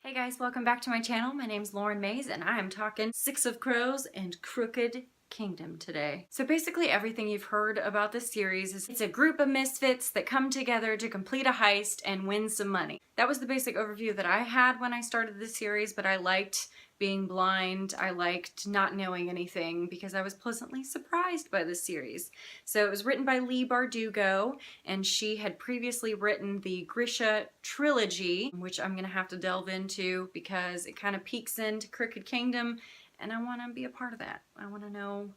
Hey guys, welcome back to my channel. My name's Lauren Mays and I am talking Six of Crows and Crooked Kingdom today. So basically everything you've heard about this series is it's a group of misfits that come together to complete a heist and win some money. That was the basic overview that I had when I started the series, but I liked being blind. I liked not knowing anything because I was pleasantly surprised by this series. So it was written by Leigh Bardugo, and she had previously written the Grisha trilogy, which I'm gonna have to delve into because it kind of peeks into Crooked Kingdom, and I want to be a part of that. I want to know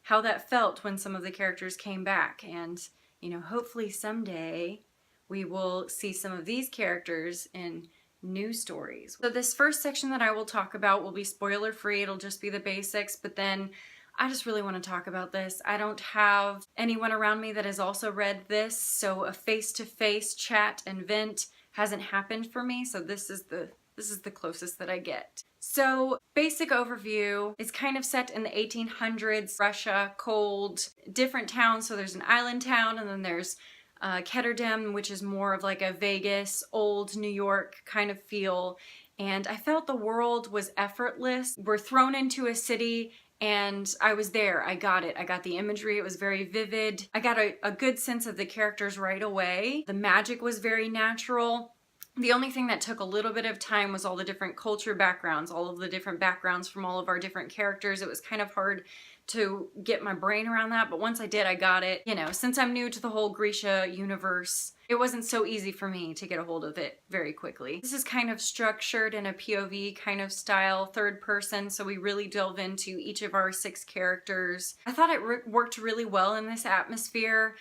how that felt when some of the characters came back, and you know, hopefully someday we will see some of these characters in new stories. So this first section that I will talk about will be spoiler free. It'll just be the basics, but then I just really want to talk about this. I don't have anyone around me that has also read this, so a face-to-face chat and vent hasn't happened for me, so this is the closest that I get. So, basic overview, it's kind of set in the 1800s, Russia, cold, different towns. So there's an island town, and then there's Ketterdam, which is more of like a Vegas, old New York kind of feel. And I felt the world was effortless. We're thrown into a city and I was there. I got it. I got the imagery. It was very vivid. I got a good sense of the characters right away. The magic was very natural. The only thing that took a little bit of time was all the different culture backgrounds, all of the different backgrounds from all of our different characters. It was kind of hard to get my brain around that, but once I did, I got it. You know, since I'm new to the whole Grisha universe, it wasn't so easy for me to get a hold of it very quickly. This is kind of structured in a POV kind of style, third person, so we really delve into each of our 6 characters. I thought it worked really well in this atmosphere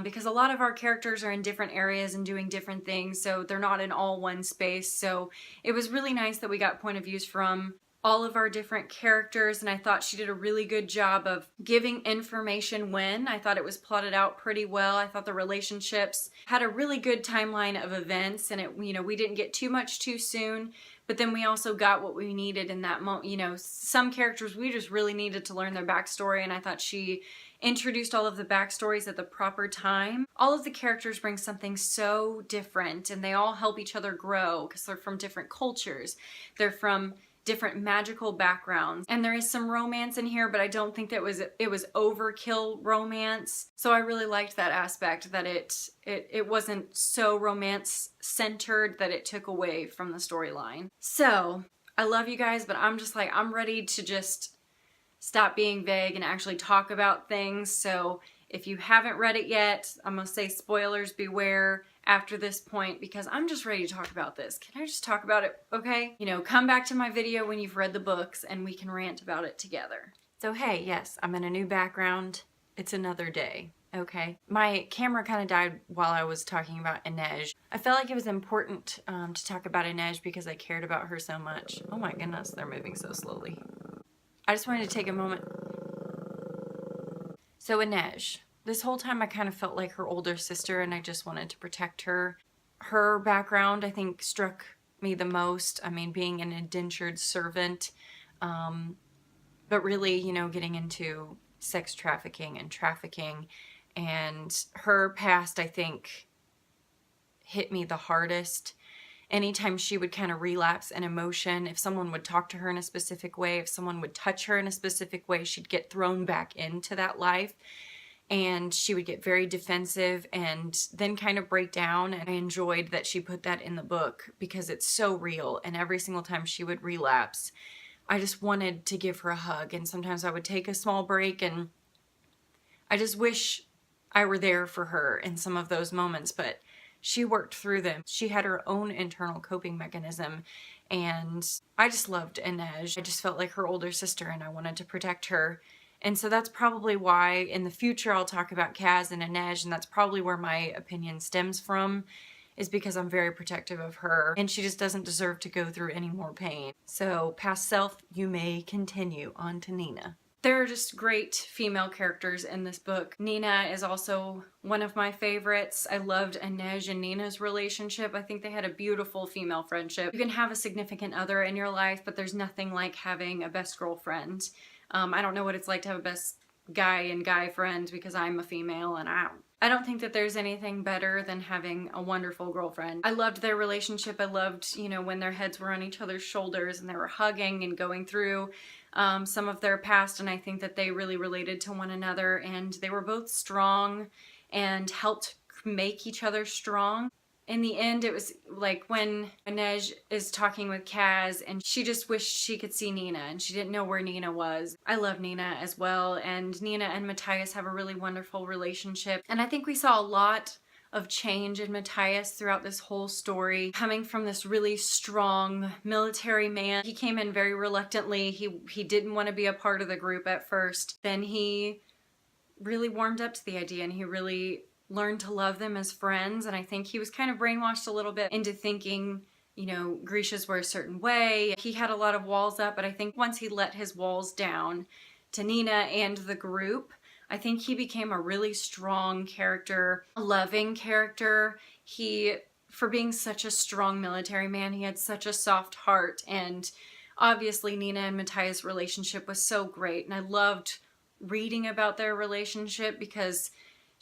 because a lot of our characters are in different areas and doing different things, so they're not in all one space. So it was really nice that we got point of views from all of our different characters, and I thought she did a really good job of giving information when. I thought it was plotted out pretty well. I thought the relationships had a really good timeline of events, and it, you know, we didn't get too much too soon, but then we also got what we needed in that moment. You know, some characters we just really needed to learn their backstory, and I thought she introduced all of the backstories at the proper time. All of the characters bring something so different, and they all help each other grow because they're from different cultures. They're from different magical backgrounds, and there is some romance in here, but I don't think that it was overkill romance. So I really liked that aspect, that it wasn't so romance centered that it took away from the storyline. So I love you guys, but I'm just like, I'm ready to just stop being vague and actually talk about things. So if you haven't read it yet, I'm gonna say spoilers beware after this point because I'm just ready to talk about this. Can I just talk about it, okay? You know, come back to my video when you've read the books and we can rant about it together. So hey, yes, I'm in a new background. It's another day, okay? My camera kind of died while I was talking about Edge. I felt like it was important to talk about Edge because I cared about her so much. Oh my goodness, they're moving so slowly. I just wanted to take a moment. So Edge. This whole time I kind of felt like her older sister and I just wanted to protect her. Her background, I think, struck me the most. I mean, being an indentured servant, but really, you know, getting into sex trafficking, and her past, I think, hit me the hardest. Anytime she would kind of relapse in emotion, if someone would talk to her in a specific way, if someone would touch her in a specific way, she'd get thrown back into that life. And she would get very defensive and then kind of break down. And I enjoyed that she put that in the book because it's so real. And every single time she would relapse, I just wanted to give her a hug. And sometimes I would take a small break, and I just wish I were there for her in some of those moments. But she worked through them. She had her own internal coping mechanism. And I just loved Edge. I just felt like her older sister and I wanted to protect her. And so that's probably why in the future I'll talk about Kaz and Edge, and that's probably where my opinion stems from, is because I'm very protective of her and she just doesn't deserve to go through any more pain. So past self, you may continue on to Nina. There are just great female characters in this book. Nina is also one of my favorites. I loved Edge and Nina's relationship. I think they had a beautiful female friendship. You can have a significant other in your life, but there's nothing like having a best girlfriend. I don't know what it's like to have a best guy and guy friend because I'm a female and I I don't think that there's anything better than having a wonderful girlfriend. I loved their relationship. I loved, you know, when their heads were on each other's shoulders and they were hugging and going through some of their past, and I think that they really related to one another, and they were both strong and helped make each other strong. In the end, it was like when Inej is talking with Kaz and she just wished she could see Nina and she didn't know where Nina was. I love Nina as well, and Nina and Matthias have a really wonderful relationship. And I think we saw a lot of change in Matthias throughout this whole story, coming from this really strong military man. He came in very reluctantly. He didn't want to be a part of the group at first. Then he really warmed up to the idea and he really learned to love them as friends, and I think he was kind of brainwashed a little bit into thinking, you know, Grecia's were a certain way. He had a lot of walls up, but I think once he let his walls down to Nina and the group, I think he became a really strong character, a loving character. For being such a strong military man, he had such a soft heart, and obviously Nina and Matthias' relationship was so great, and I loved reading about their relationship because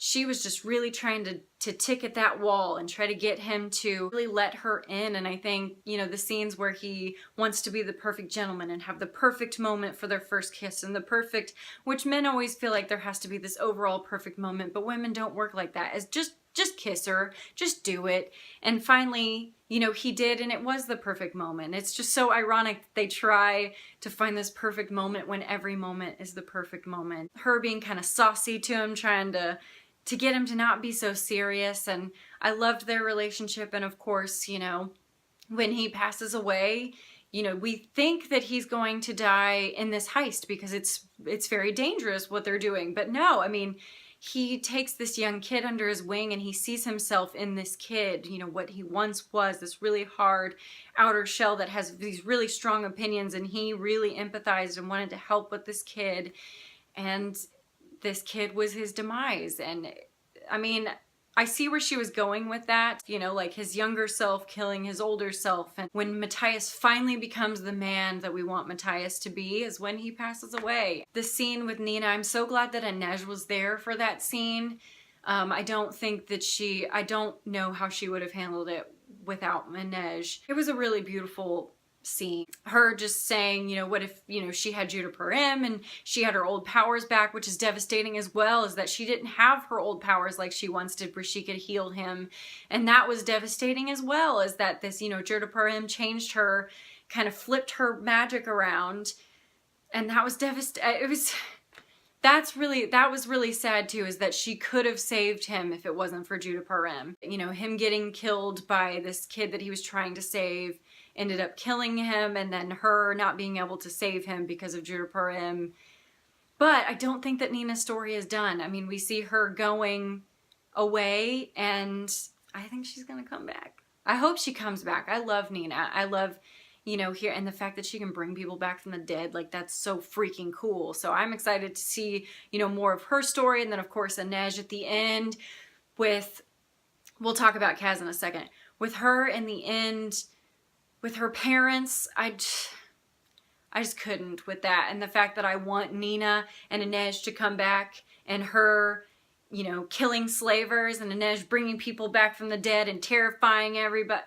she was just really trying to tick at that wall and try to get him to really let her in. And I think, you know, the scenes where he wants to be the perfect gentleman and have the perfect moment for their first kiss and the perfect, which men always feel like there has to be this overall perfect moment, but women don't work like that. It's just kiss her, just do it. And finally, you know, he did, and it was the perfect moment. It's just so ironic that they try to find this perfect moment when every moment is the perfect moment. Her being kind of saucy to him, trying to get him to not be so serious, and I loved their relationship. And of course, you know, when he passes away, you know, we think that he's going to die in this heist because it's very dangerous what they're doing, but no, I mean, he takes this young kid under his wing and he sees himself in this kid, you know, what he once was, this really hard outer shell that has these really strong opinions, and he really empathized and wanted to help with this kid, and this kid was his demise. And I mean, I see where she was going with that, you know, like his younger self killing his older self. And when Matthias finally becomes the man that we want Matthias to be is when he passes away. The scene with Nina, I'm so glad that Inej was there for that scene. I don't know how she would have handled it without Inej. It was a really beautiful scene. Her just saying, you know, what if, you know, she had Juniper M and she had her old powers back, which is devastating as well, is that she didn't have her old powers like she once did where she could heal him. And that was devastating as well, is that this, you know, Juniper M changed her, kind of flipped her magic around, and that was devastating. That was really sad too, is that she could have saved him if it wasn't for Juniper M. You know, him getting killed by this kid that he was trying to save ended up killing him, and then her not being able to save him because of Juniper M. But I don't think that Nina's story is done. I mean, we see her going away, and I think she's gonna come back. I hope she comes back. I love Nina. I love, you know, here, and the fact that she can bring people back from the dead, like, that's so freaking cool. So I'm excited to see, you know, more of her story. And then of course Inej at the end with, we'll talk about Kaz in a second, with her in the end, with her parents. I just couldn't with that. And the fact that I want Nina and Inej to come back, and her, you know, killing slavers, and Inej bringing people back from the dead and terrifying everybody.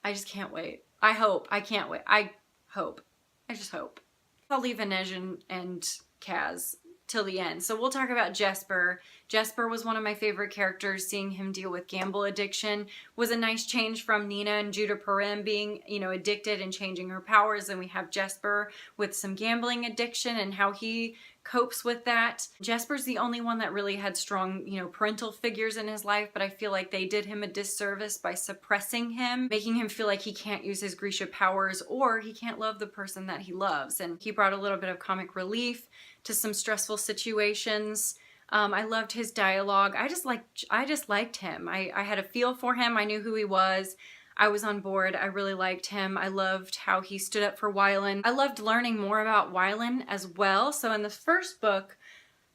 I just can't wait. I hope. I can't wait. I hope. I just hope. I'll leave Inej and Kaz till the end. So we'll talk about Jesper. Jesper was one of my favorite characters. Seeing him deal with gamble addiction was a nice change from Nina and Juniper M being, you know, addicted and changing her powers. And we have Jesper with some gambling addiction and how he copes with that. Jesper's the only one that really had strong, you know, parental figures in his life, but I feel like they did him a disservice by suppressing him, making him feel like he can't use his Grisha powers or he can't love the person that he loves. And he brought a little bit of comic relief to some stressful situations. I loved his dialogue. I just liked him. I had a feel for him. I knew who he was. I was on board. I really liked him. I loved how he stood up for Wildin. I loved learning more about Wildin as well. So in the first book,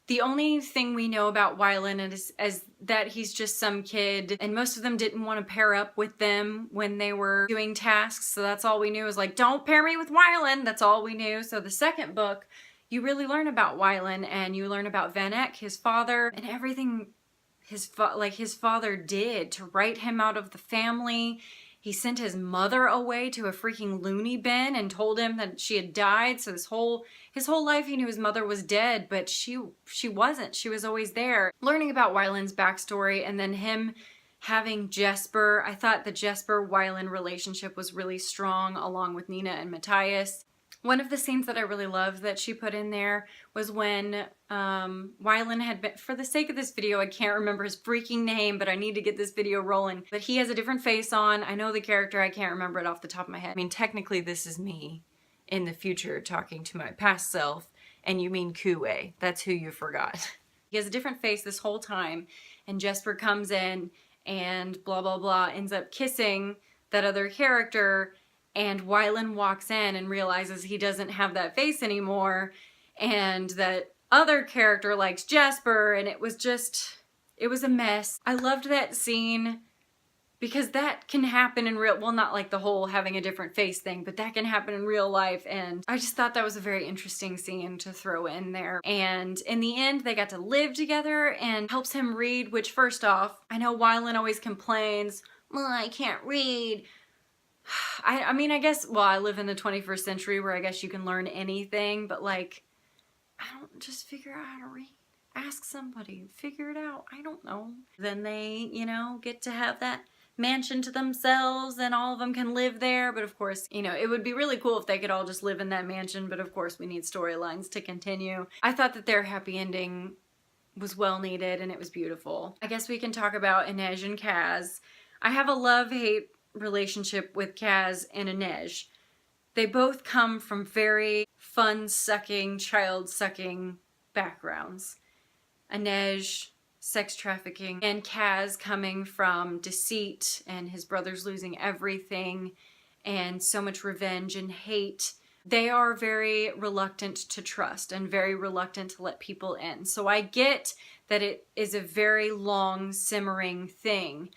the only thing we know about Wildin is that he's just some kid, and most of them didn't want to pair up with them when they were doing tasks. So that's all we knew, is like, don't pair me with Wildin. That's all we knew. So the second book, you really learn about Wildin, and you learn about Van Eck, his father, and everything his father did to write him out of the family. He sent his mother away to a freaking loony bin and told him that she had died. So his whole life he knew his mother was dead, but she wasn't. She was always there. Learning about Wyland's backstory and then him having Jesper. I thought the Jesper-Wylin relationship was really strong along with Nina and Matthias. One of the scenes that I really loved that she put in there was when Wylin had been, for the sake of this video, I can't remember his freaking name, but I need to get this video rolling. But he has a different face on. I know the character, I can't remember it off the top of my head. I mean, technically this is me in the future talking to my past self, and you mean Kuwei. That's who you forgot. He has a different face this whole time, and Jesper comes in and blah, blah, blah, ends up kissing that other character, and Wylin walks in and realizes he doesn't have that face anymore, and that other character likes Jesper, and it was a mess. I loved that scene because that can happen in real, well, not like the whole having a different face thing, but that can happen in real life, and I just thought that was a very interesting scene to throw in there. And in the end, they got to live together and helps him read, which first off, I know Wylin always complains, well, I can't read. I mean, I guess, well, I live in the 21st century where I guess you can learn anything, but like, I don't just figure out how to read. Ask somebody, figure it out. I don't know. Then they, you know, get to have that mansion to themselves and all of them can live there. But of course, you know, it would be really cool if they could all just live in that mansion. But of course, we need storylines to continue. I thought that their happy ending was well needed and it was beautiful. I guess we can talk about Inej and Kaz. I have a love-hate relationship with Kaz and Inej. They both come from very fun-sucking, child-sucking backgrounds. Inej, sex trafficking, and Kaz coming from deceit and his brothers losing everything and so much revenge and hate. They are very reluctant to trust and very reluctant to let people in. So I get that it is a very long, simmering thing.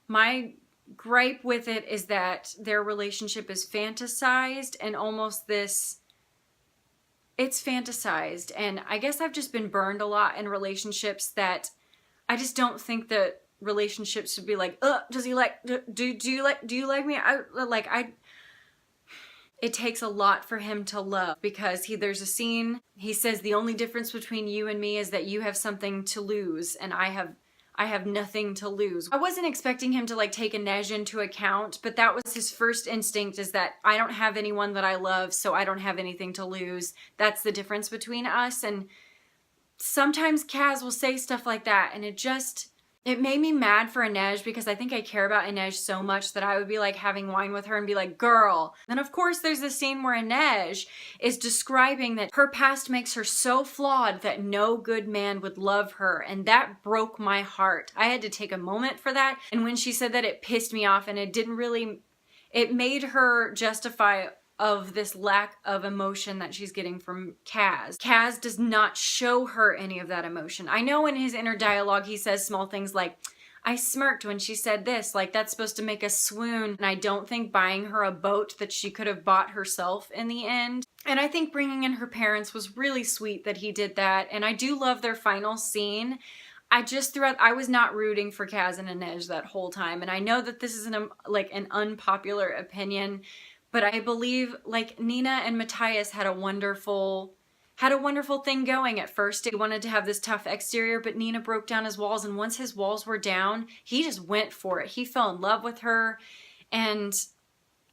My gripe with it is that their relationship is fantasized and almost this, it's fantasized. And I guess I've just been burned a lot in relationships that I just don't think that relationships should be like, does he like, do you like me? It takes a lot for him to love because there's a scene, he says the only difference between you and me is that you have something to lose and I have nothing to lose. I wasn't expecting him to like take Inej into account, but that was his first instinct, is that I don't have anyone that I love, so I don't have anything to lose. That's the difference between us. And sometimes Kaz will say stuff like that and it made me mad for Inej because I think I care about Inej so much that I would be like having wine with her and be like, girl. Then of course there's this scene where Inej is describing that her past makes her so flawed that no good man would love her, and that broke my heart. I had to take a moment for that, and when she said that, it pissed me off, and it made her justify of this lack of emotion that she's getting from Kaz. Kaz does not show her any of that emotion. I know in his inner dialogue he says small things like, I smirked when she said this, like that's supposed to make us swoon. And I don't think buying her a boat that she could have bought herself in the end. And I think bringing in her parents was really sweet that he did that. And I do love their final scene. I was not rooting for Kaz and Inej that whole time. And I know that this is an unpopular opinion, but I believe like Nina and Matthias had a wonderful thing going at first. He wanted to have this tough exterior, but Nina broke down his walls, and once his walls were down, he just went for it. He fell in love with her, and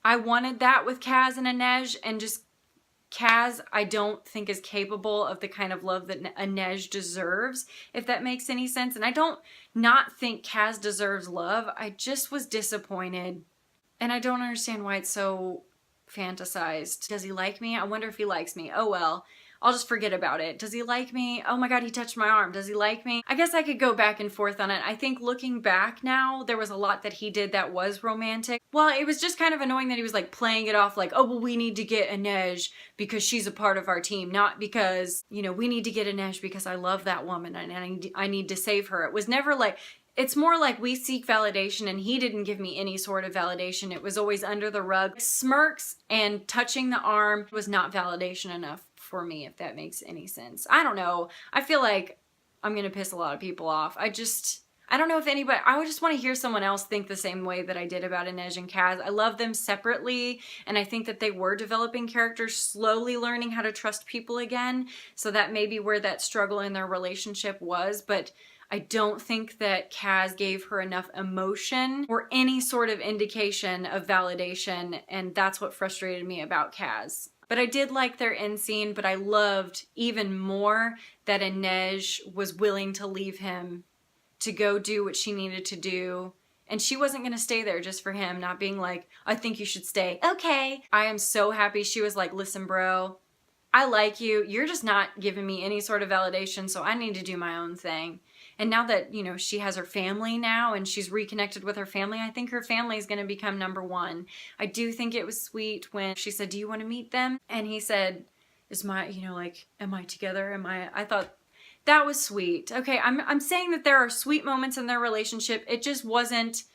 I wanted that with Kaz and Inej, and just Kaz I don't think is capable of the kind of love that Inej deserves, if that makes any sense. And I don't not think Kaz deserves love. I just was disappointed, and I don't understand why it's so fantasized. Does he like me? I wonder if he likes me. Oh well, I'll just forget about it. Does he like me? Oh my god, he touched my arm. Does he like me? I guess I could go back and forth on it. I think looking back now, there was a lot that he did that was romantic. Well, it was just kind of annoying that he was like playing it off like, oh well, we need to get Inej because she's a part of our team, not because, you know, we need to get Inej because I love that woman and I need to save her. It was never like, it's more like we seek validation, and he didn't give me any sort of validation. It was always under the rug. Smirks and touching the arm was not validation enough for me, if that makes any sense. I don't know. I feel like I'm gonna piss a lot of people off. I I don't know if anybody, I would just want to hear someone else think the same way that I did about Edge and Kaz. I love them separately, and I think that they were developing characters, slowly learning how to trust people again, so that may be where that struggle in their relationship was, but I don't think that Kaz gave her enough emotion or any sort of indication of validation, and that's what frustrated me about Kaz. But I did like their end scene, but I loved even more that Inej was willing to leave him to go do what she needed to do. And she wasn't going to stay there just for him, not being like, I think you should stay. Okay. I am so happy she was like, listen, bro, I like you. You're just not giving me any sort of validation, so I need to do my own thing. And now that, you know, she has her family now and she's reconnected with her family, I think her family is going to become number one. I do think it was sweet when she said, do you want to meet them? And he said, is my, you know, like, am I together? I thought that was sweet. Okay, I'm saying that there are sweet moments in their relationship. It just wasn't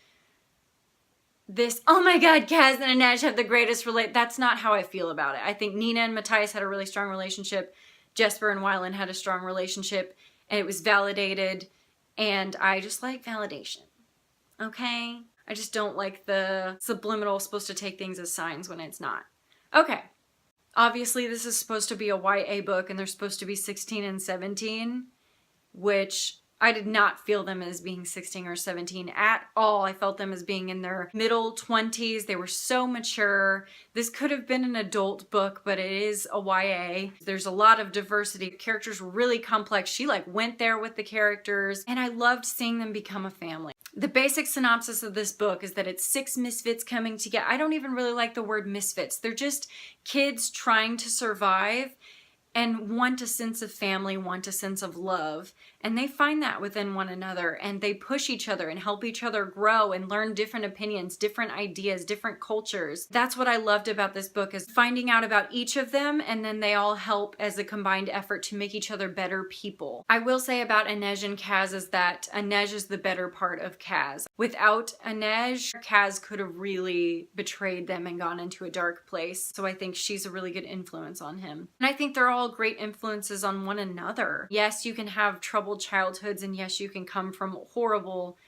this, oh my God, Kaz and Inej have the greatest That's not how I feel about it. I think Nina and Matthias had a really strong relationship. Jesper and Wildin had a strong relationship, and it was validated, and I just like validation. Okay? I just don't like the subliminal supposed to take things as signs when it's not. Okay. Obviously, this is supposed to be a YA book, and they're supposed to be 16 and 17, which I did not feel them as being 16 or 17 at all. I felt them as being in their middle 20s. They were so mature. This could have been an adult book, but it is a YA. There's a lot of diversity. The characters were really complex. She like went there with the characters, and I loved seeing them become a family. The basic synopsis of this book is that it's 6 misfits coming together. I don't even really like the word misfits. They're just kids trying to survive and want a sense of family, want a sense of love. And they find that within one another, and they push each other and help each other grow and learn different opinions, different ideas, different cultures. That's what I loved about this book, is finding out about each of them, and then they all help as a combined effort to make each other better people. I will say about Inej and Kaz is that Inej is the better part of Kaz. Without Inej, Kaz could have really betrayed them and gone into a dark place. So I think she's a really good influence on him. And I think they're all great influences on one another. Yes, you can have troubled childhoods, and yes, you can come from horrible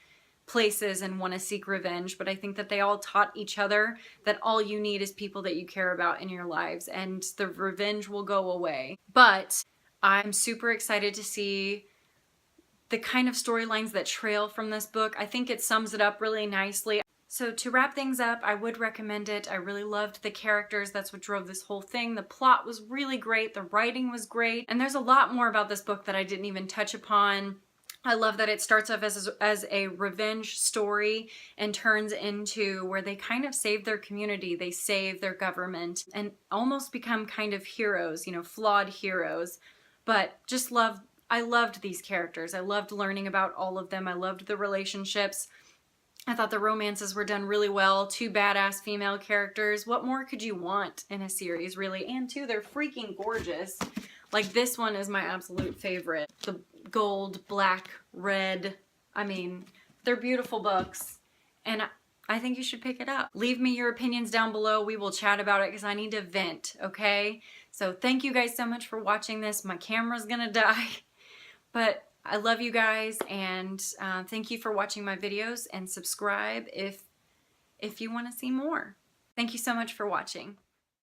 places and want to seek revenge, but I think that they all taught each other that all you need is people that you care about in your lives, and the revenge will go away. But I'm super excited to see the kind of storylines that trail from this book. I think it sums it up really nicely. So to wrap things up, I would recommend it. I really loved the characters. That's what drove this whole thing. The plot was really great. The writing was great. And there's a lot more about this book that I didn't even touch upon. I love that it starts off as a revenge story and turns into where they kind of save their community. They save their government and almost become kind of heroes, you know, flawed heroes. But just I loved these characters. I loved learning about all of them. I loved the relationships. I thought the romances were done really well. 2 badass female characters. What more could you want in a series, really? And 2, they're freaking gorgeous. Like, this one is my absolute favorite. The gold, black, red. I mean, they're beautiful books. And I think you should pick it up. Leave me your opinions down below. We will chat about it because I need to vent, okay? So thank you guys so much for watching this. My camera's gonna die. But I love you guys, and thank you for watching my videos, and subscribe if you want to see more. Thank you so much for watching.